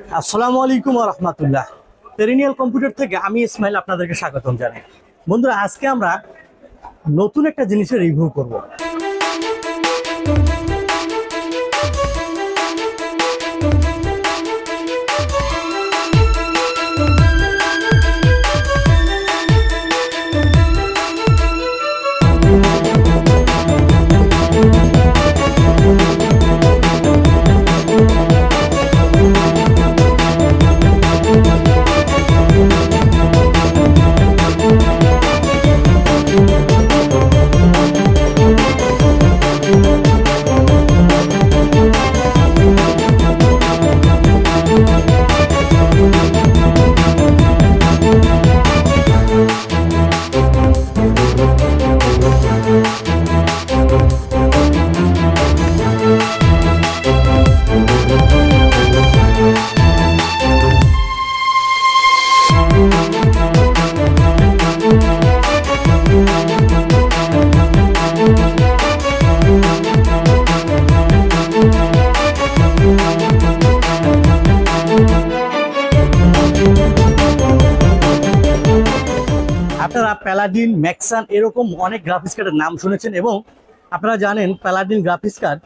আসসালামু আলাইকুম ওয়া রাহমাতুল্লাহ। পেরিনিয়াল কম্পিউটার থেকে আমি ইসমাইল আপনাদেরকে স্বাগতম জানাই। বন্ধুরা, আজকে আমরা নতুন একটা জিনিসের রিভিউ করব। আপনারা প্যালাডিন, ম্যাক্সান এরকম অনেক গ্রাফিক্স কার্ডের নাম শুনেছেন এবং আপনারা জানেন প্যালাডিন গ্রাফিক্স কার্ড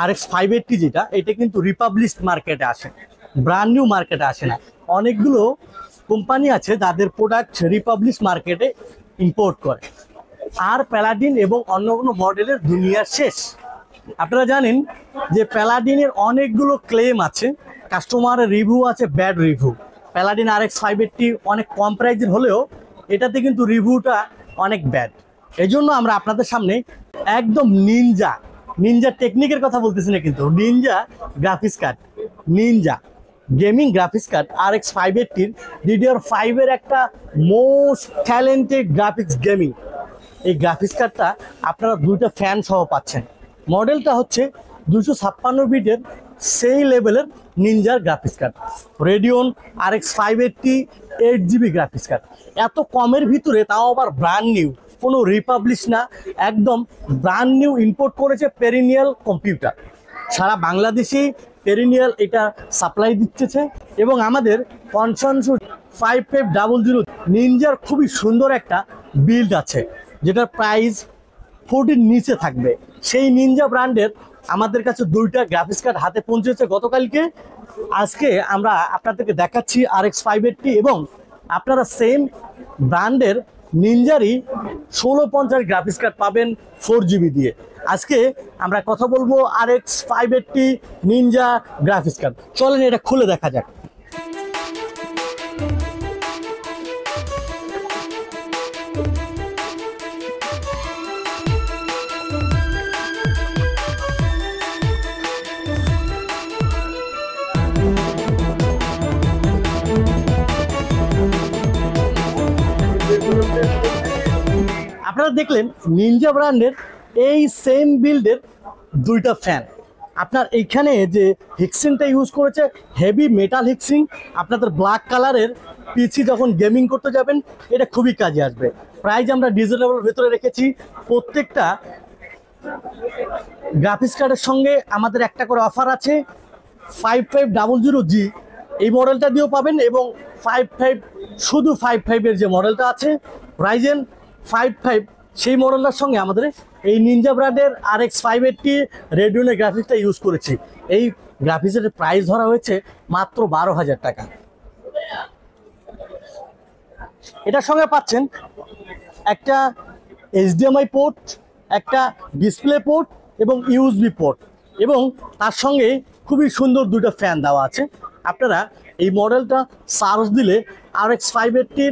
RX 580 যেটা, এটা কিন্তু রিপাবলিশ মার্কেটে আসে, ব্র্যান্ড নিউ মার্কেটে আসে না। অনেকগুলো কোম্পানি আছে যাদের প্রোডাক্ট রিপাবলিশ মার্কেটে ইম্পোর্ট করে, আর প্যালাডিন এবং অন্য কোনো মডেলের দুনিয়ার শেষ। আপনারা জানেন যে প্যালাডিনের অনেকগুলো ক্লেম আছে, কাস্টমারের রিভিউ আছে, ব্যাড রিভিউ। প্যালাডিন RX 580 অনেক কম প্রাইজের হলেও এটাতে কিন্তু রিভিউটা অনেক ব্যাড। এই জন্য আমরা আপনাদের সামনে একদম নিনজা টেকনিকের কথা বলতেছি না, কিন্তু Ninja graphics card, Ninja gaming graphics card RX 580 DDR5 এর একটা মোস্ট ট্যালেন্টেড গ্রাফিক্স গেমিং। এই গ্রাফিক্স কার্ডটা আপনারা দুইটা ফ্যান সহ পাচ্ছেন। মডেলটা হচ্ছে 256 বিটের সেই লেভেলের নিনজার graphics card, Radeon RX 580 8GB graphics card. এত কমের ভিতরে, তাও আবার ব্র্যান্ড নিউ, কোনো রিপাবলিশ না, একদম ব্র্যান্ড নিউ ইম্পোর্ট করেছে পেরিনিয়াল কম্পিউটার। সারা বাংলাদেশে পেরিনিয়াল এটা সাপ্লাই দিচ্ছে এবং আমাদের 5500 নিনজার খুবই সুন্দর একটা বিল্ড আছে, যেটার প্রাইস 40 নিচে থাকবে। সেই নিনজা ব্র্যান্ডের আমাদের কাছে দুইটা গ্রাফিক্স কার্ড হাতে পৌঁছেছে গতকালকে। আজকে আমরা আপনাদেরকে দেখাচ্ছি RX 580 এবং আপনারা সেম ব্র্যান্ডের নিনজারই 1650 গ্রাফিক্স কার্ড পাবেন 4GB দিয়ে। আজকে আমরা কথা বলবো RX 580 নিনজা গ্রাফিক্স কার্ড। চলেন এটা খুলে দেখা যাক। আপনারা দেখলেন নিনজা ব্র্যান্ডের এই সেম বিল্ডের দুইটা ফ্যান। আপনার এইখানে যে হিক্সিংটা ইউজ করেছে, হেভি মেটাল হিক্সিং, আপনাদের ব্ল্যাক কালারের পিসি যখন গেমিং করতে যাবেন এটা খুবই কাজে আসবে। প্রাইস আমরা রিজনেবল ভেতরে রেখেছি। প্রত্যেকটা গ্রাফিক্স কার্ডের সঙ্গে আমাদের একটা করে অফার আছে। 5500G এই মডেলটা দিয়েও পাবেন এবং 55 এর যে মডেলটা আছে রাইজেন 55 সেই মডেলটার সঙ্গে আমাদের এই নিনজা ব্র্যান্ডের RX 580 রেডিয়নের গ্রাফিক্সটা ইউজ করেছি। এই গ্রাফিক্সের প্রাইস ধরা হয়েছে মাত্র 12,000 টাকা। এটার সঙ্গে পাচ্ছেন একটা HDMI পোর্ট, একটা ডিসপ্লে পোর্ট এবং USB পোর্ট, এবং তার সঙ্গে খুবই সুন্দর দুটো ফ্যান দেওয়া আছে। আপনারা এই মডেলটা সার্চ দিলে RX 580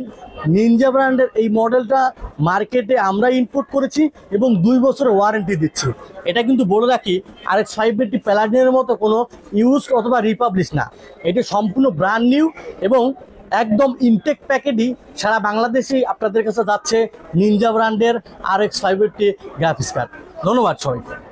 নিনজা ব্র্যান্ডের এই মডেলটা মার্কেটে আমরা ইম্পোর্ট করেছি এবং 2 বছরের ওয়ারেন্টি দিচ্ছি। এটা কিন্তু বলে রাখি, RX 580 প্যালাডিনের মতো কোনো ইউজ অথবা রিপাবলিশ না, এটা সম্পূর্ণ ব্র্যান্ড নিউ এবং একদম ইনটেক প্যাকেটই সারা বাংলাদেশেই আপনাদের কাছে যাচ্ছে নিনজা ব্র্যান্ডের RX 580 গ্রাফিক্স কার্ড। ধন্যবাদ সবাইকে।